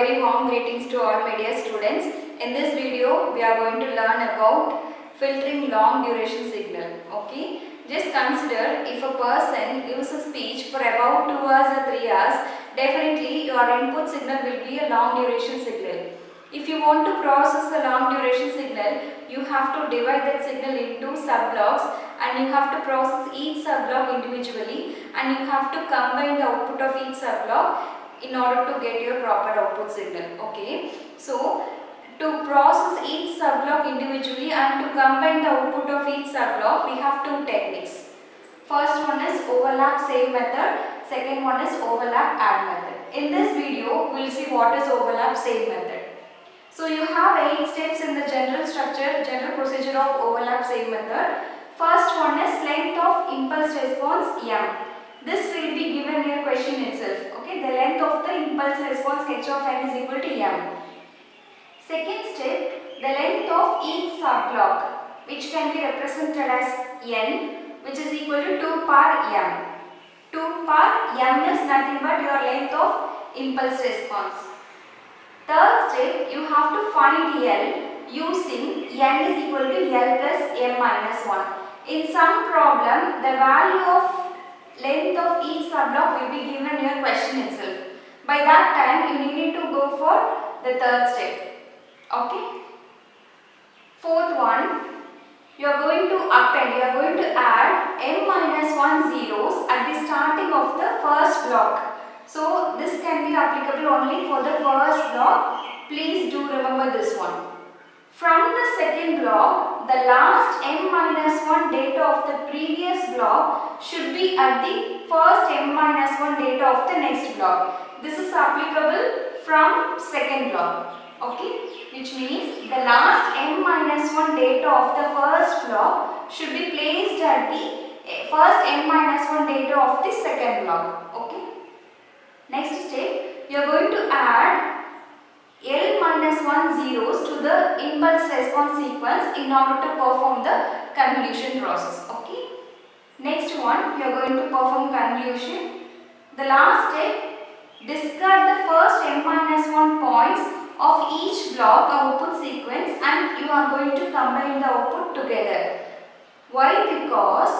very warm greetings to all my dear students. In this video, we are going to learn about filtering long duration signal. Okay, just consider if a person gives a speech for about 2 hours or 3 hours, definitely your input signal will be a long duration signal. If you want to process a long duration signal, you have to divide that signal into sub-blocks and you have to process each sub-block individually and you have to combine the output of each sub-block in order to get your proper output signal. Okay, so to process each sub-block individually and to combine the output of each sub-block, we have two techniques. First one is overlap save method, second one is overlap add method. In this video, we will see what is overlap save method. So you have 8 steps in the general structure, general procedure of overlap save method. First one is length of impulse response m. This will be given in your question itself. Okay, the length of the impulse response h of n is equal to m. Second step, the length of each sub-block, which can be represented as n, which is equal to 2 par m. 2 par m is nothing but your length of impulse response. Third step, you have to find L using n is equal to L plus m minus 1. In some problem, the value of length of each sub-block will be given in your question itself. By that time, you need to go for the third step. Okay. Fourth one, you are going to append, you are going to add m minus 1 zeros at the starting of the first block. So this can be applicable only for the first block. Please do remember this one. From the second block, the last m minus 1 data of the previous block should be at the first m minus 1 data of the next block. This is applicable from second block. Okay, which means the last m minus 1 data of the first block should be placed at the first m minus 1 data of the second block. Okay. Next step, you are going to add L minus 1 zeros to the impulse response sequence in order to perform the convolution process. Okay. Next one, you are going to perform convolution. The last step, discard the first m minus 1 points of each block output sequence and you are going to combine the output together. Why? Because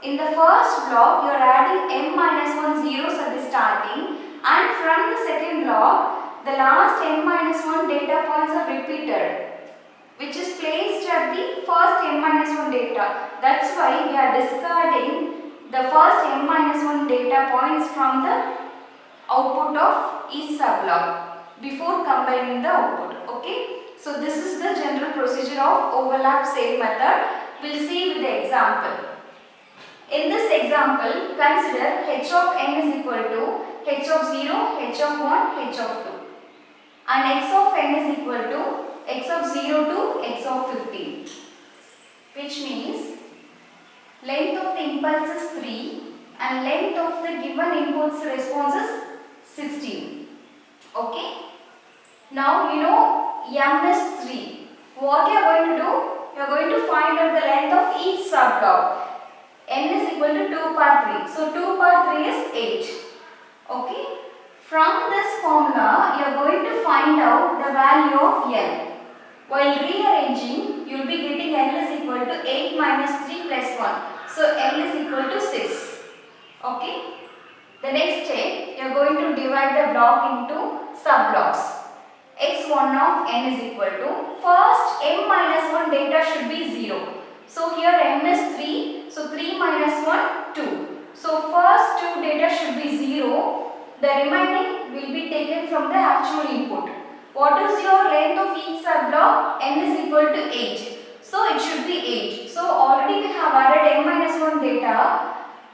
in the first block, you are adding m minus 1 zeros at the starting. And from the second block, the last n minus 1 data points are repeated, which is placed at the first n minus 1 data. That's why we are discarding the first n minus 1 data points from the output of each subblock before combining the output. Okay. So this is the general procedure of overlap save method. We'll see with the example. In this example, consider h of n is equal to h of 0, h of 1, h of 2 and x of n is equal to x of 0 to x of 15, which means length of the impulse is 3 and length of the given input's response is 16. Okay. Now you know m is 3. What you are going to do? You are going to find out the length of each sub-block. N is equal to 2 par 3. So 2 par 3 is 8. Okay. From this formula, you are going to find out the value of L. While rearranging, you will be getting L is equal to 8 minus 3 plus 1. So L is equal to 6. Okay. The next step, you are going to divide the block into sub-blocks. x1 of n is equal to, first m minus 1 data should be 0. So here m is 3, so 3 minus 1, 2. So first 2 data should be 0, the remaining will be taken from the actual input. What is your length of each subblock? n is equal to 8. So it should be 8. So already we have added m minus 1 data,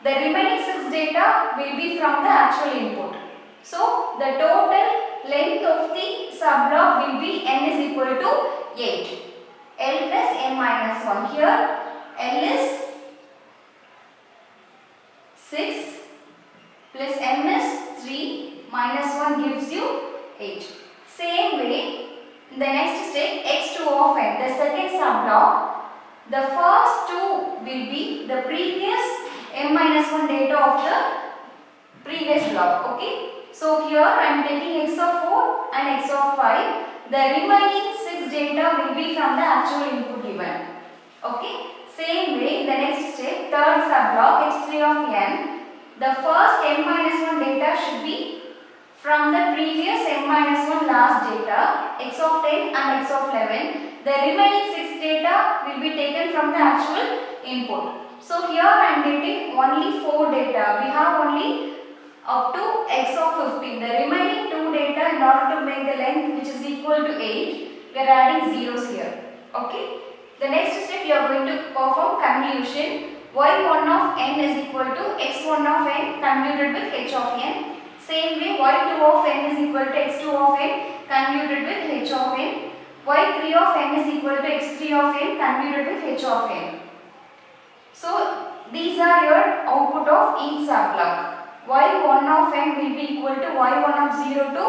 the remaining 6 data will be from the actual input. So the total length of the subblock will be n is equal to 8. L plus m minus 1. Here L is 6 plus m is 3 minus 1 gives you 8. Same way, in the next step, x2 of n, the second subblock, the first two will be the previous m minus 1 data of the previous block. Okay. So here I am taking x of 4 and x of 5. The remaining 6 data will be from the actual input given. Okay. Same way, the next step, third subblock x3 of n. The first n minus 1 data should be from the previous n minus 1 last data, x of 10 and x of 11. The remaining 6 data will be taken from the actual input. So here I am getting only 4 data. We have only up to x of 15. The remaining 2 data, in order to make the length which is equal to 8, we are adding zeros here. Okay. The next step you are going to perform convolution. y1 of n is equal to x1 of n convoluted with h of n. Same way y2 of n is equal to x2 of n convoluted with h of n. y3 of n is equal to x3 of n convoluted with h of n. So these are your output of each subblock. y1 of n will be equal to y1 of 0 to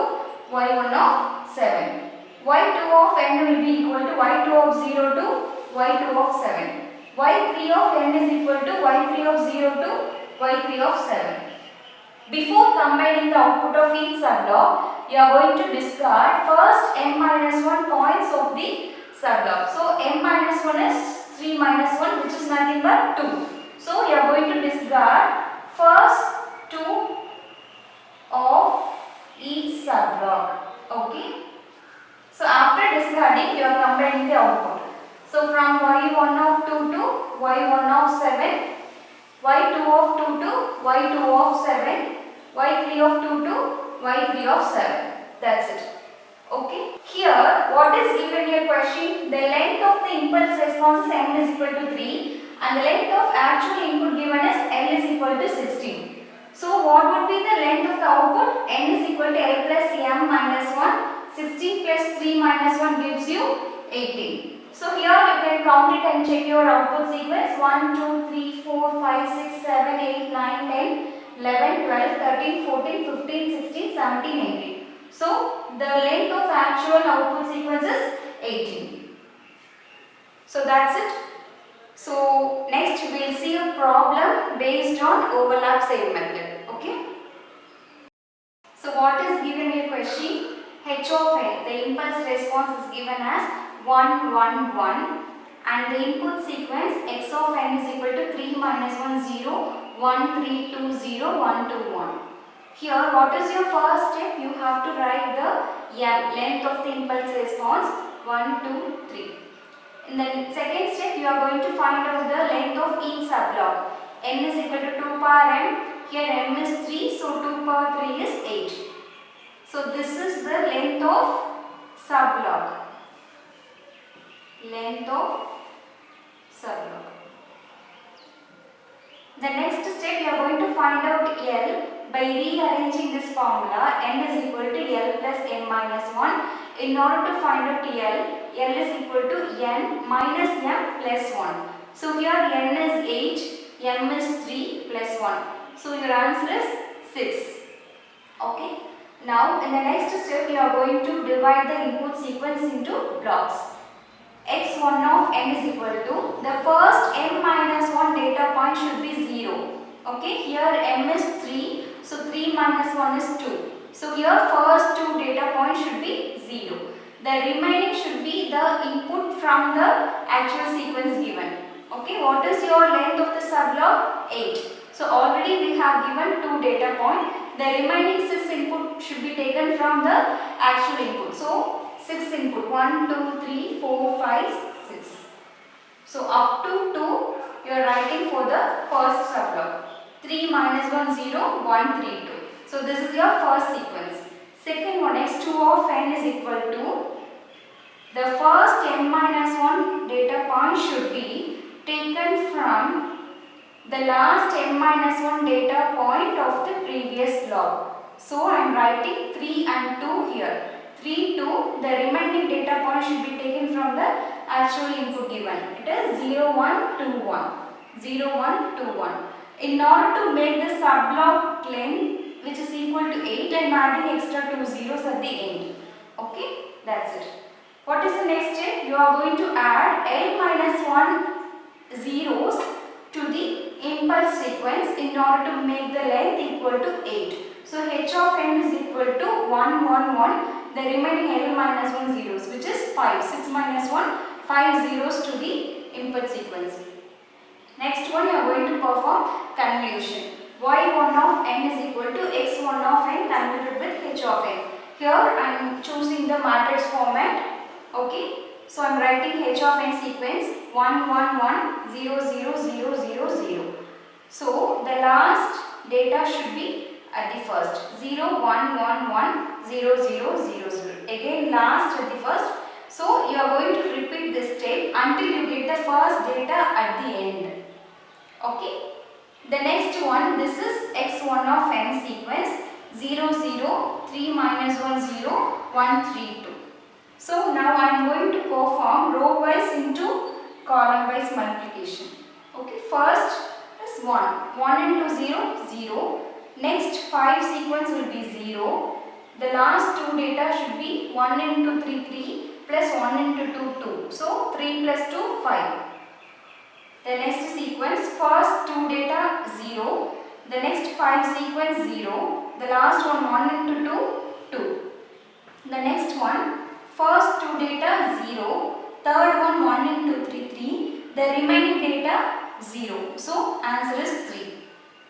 y1 of 7. y2 of n will be equal to y2 of 0 to y2 of 7. y3 of n is equal to y3 of 0 to y3 of 7. Before combining the output of each subblock, you are going to discard first n minus 1 points of the subblock. So n minus 1 is 3 minus 1, which is nothing but 2. So you are going to discard first 2 of each subblock. Okay. So after discarding, you are combining the output. So from y1 of 2 to y1 of 7, y2 of 2 to y2 of 7, y3 of 2 to y3 of 7. That's it. Okay. Here, what is given in your question? The length of the impulse response is n is equal to 3 and the length of actual input given is l is equal to 16. So what would be the length of the output? N is equal to l plus m minus 1. 16 plus 3 minus 1 gives you 18. So here you can count it and check your output sequence. 1, 2, 3, 4, 5, 6, 7, 8, 9, 10, 11, 12, 13, 14, 15, 16, 17, 18. So the length of actual output sequence is 18. So that's it. So next we will see a problem based on overlap same method. Okay. So what is given in your question? H of n, the impulse response is given as 1, 1, 1 and the input sequence x of n is equal to 3 minus 1, 0, 1, 3, 2, 0, 1, 2, 1. Here what is your first step? You have to write the length of the impulse response 1, 2, 3. In the second step you are going to find out the length of each subblock. N is equal to 2 power m. Here m is 3, so 2 power 3 is 8. So this is the length of subblock. Length of subblock. The next step you are going to find out L by rearranging this formula. N is equal to L plus n minus 1. In order to find out L is equal to n minus m plus 1. So here n is 8, m is 3 plus 1. So your answer is 6. Okay. Now in the next step you are going to divide the input sequence into blocks. x1 of n is equal to, the first n minus 1 data point should be 0. Okay, here m is 3, so 3 minus 1 is 2. So here first 2 data points should be 0. The remaining should be the input from the actual sequence given. Okay, what is your length of the subblock? 8. So already we have given 2 data points. The remaining 6 input should be taken from the actual input. So 6 input, 1, 2, 3, 4, 5, 6. So up to 2 you are writing for the first subblock. 3 minus 1, 0, 1, 3, 2. So this is your first sequence. Second one, x2 of n is equal to, the first n minus 1 data point should be taken from the last n minus 1 data point of the previous block. So I am writing 3 and 2 here. 3, 2, the remaining data point should be taken from the actual input given. It is 0, 1, 2, 1. 0, 1, 2, 1. In order to make the subblock length which is equal to 8, I am adding extra 2 zeros at the end. Okay, that's it. What is the next step? You are going to add L minus 1 zeros to the impulse sequence in order to make the length equal to 8. So h of n is equal to 1, 1, 1. The remaining l minus 1 zeros, which is 5. 6 minus 1, 5 zeros to the input sequence. Next one, you are going to perform convolution. y1 of n is equal to x1 of n convoluted with h of n. Here I am choosing the matrix format. Okay. So I am writing h of n sequence 1, 1, 1, 0, 0, 0, 0, 0. So the last data should be at the first. 0, 1, 1, 1, 0, 0, 0, 0. Again last at the first. So you are going to repeat this step until you get the first data at the end. Okay. The next one, this is x1 of n sequence 0, 0, 3 minus 1, 0, 1, 3, 2. So now I am going to perform row wise into column wise multiplication. Okay, first is 1. 1 into 0, 0. Next 5 sequence will be 0. The last two data should be 1 into 3, 3 plus 1 into 2, 2. So 3 plus 2, 5. The next sequence, first two data 0. The next 5 sequence 0. The last one 1 into 2, 2. The next one, first two data 0, third one 1 into 3, 3, the remaining data 0. So answer is 3.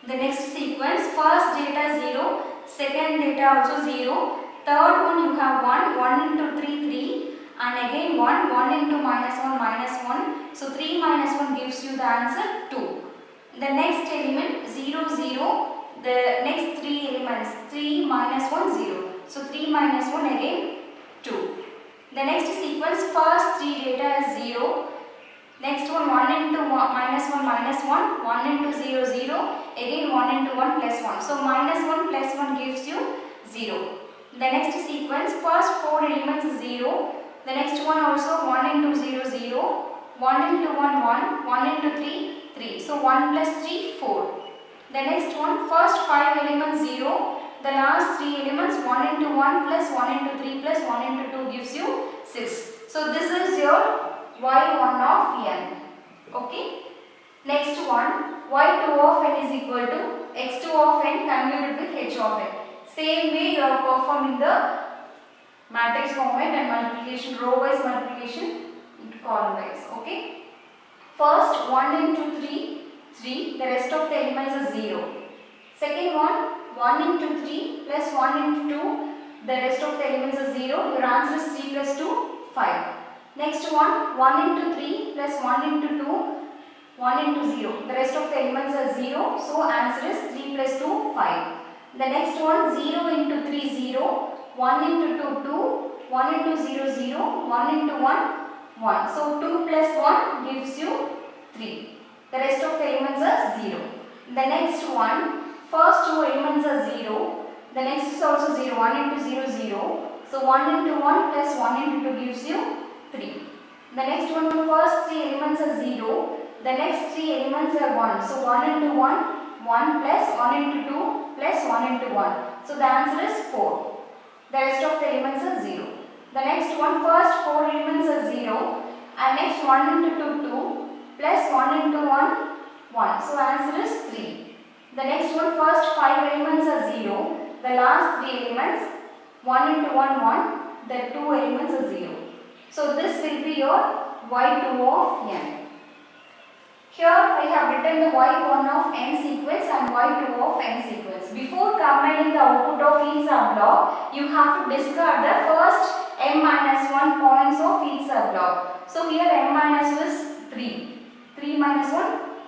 The next sequence, first data 0, second data also 0, third one you have 1, 1 into 3, 3 and again 1, 1 into minus 1, minus 1. So 3 minus 1 gives you the answer 2. The next element 0, 0, the next 3 elements 3 minus 1, 0. So 3 minus 1 again 2. The next sequence, first 3 data is 0. Next one 1 into minus 1, minus 1. 1 into 0, 0. Again 1 into 1 plus 1. So minus 1 plus 1 gives you 0. The next sequence, first 4 elements is 0. The next one also 1 into 0, 0. 1 into 1, 1. 1 into 3, 3. So 1 plus 3, 4. The next one, first 5 elements 0. The last 3 elements 1 into 1 plus 1 into 3 plus 1 into 2 gives you 6. So this is your y1 of n. Okay. Next one, y2 of n is equal to x2 of n convoluted with h of n. Same way you are performing the matrix format and multiplication, row wise multiplication into column wise. Okay. First 1 into 3, 3. The rest of the elements is 0. Second one, 1 into 3 plus 1 into 2. The rest of the elements is 0. Your answer is 3 plus 2, 5. Next one, 1 into 3 plus 1 into 2. 1 into 0. The rest of the elements are 0. So answer is 3 plus 2, 5. The next one, 0 into 3, 0. 1 into 2, 2. 1 into 0, 0. 1 into 1, 1. So 2 plus 1 gives you 3. The rest of the elements are 0. The next one, first two elements are 0. The next is also 0. 1 into 0, 0. So 1 into 1 plus 1 into 2 gives you 3. The next one, first 3 elements are 0. The next 3 elements are 1. So 1 into 1, 1 plus 1 into 2 plus 1 into 1. So the answer is 4. The rest of the elements are 0. The next one, first 4 elements are 0. And next 1 into 2, 2 plus 1 into 1, 1. So answer is 3. The next one, first 5 elements are 0. The last 3 elements, 1 into 1, 1. The 2 elements are 0. So this will be your y2 of n. Here I have written the y1 of n sequence and y2 of n sequence. Before combining the output of each subblock, you have to discard the first m-1 points of each subblock. So here m- is 3. 3 minus 1,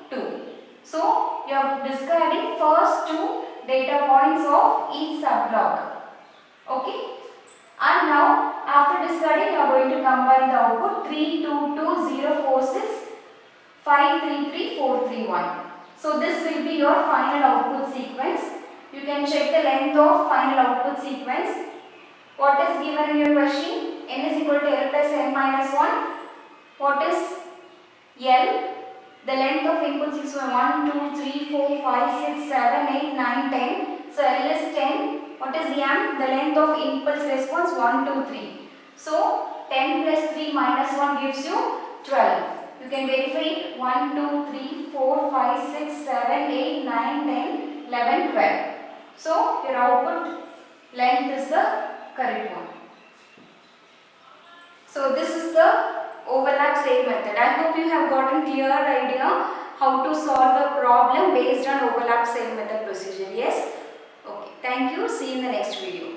2. So you are discarding first two data points of each subblock. Okay. And now after discarding you are going to combine the output 3, 2, 2, 0, 4, 6, 5, 3, 3, 4, 3, 1. So this will be your final output sequence. You can check the length of final output sequence. What is given in your question? N is equal to L plus n minus 1. What is L? The length of inputs is 1, 2, 3, 4, 5, 6, 7, 8, 9, 10. So L is 10. What is M? The length of impulse response 1, 2, 3. So 10 plus 3 minus 1 gives you 12. You can verify it. 1, 2, 3, 4, 5, 6, 7, 8, 9, 10, 11, 12. So your output length is the correct one. So this is the overlap sale method. I hope you have gotten clear idea how to solve a problem based on overlap sale method procedure. Yes? Okay. Thank you. See you in the next video.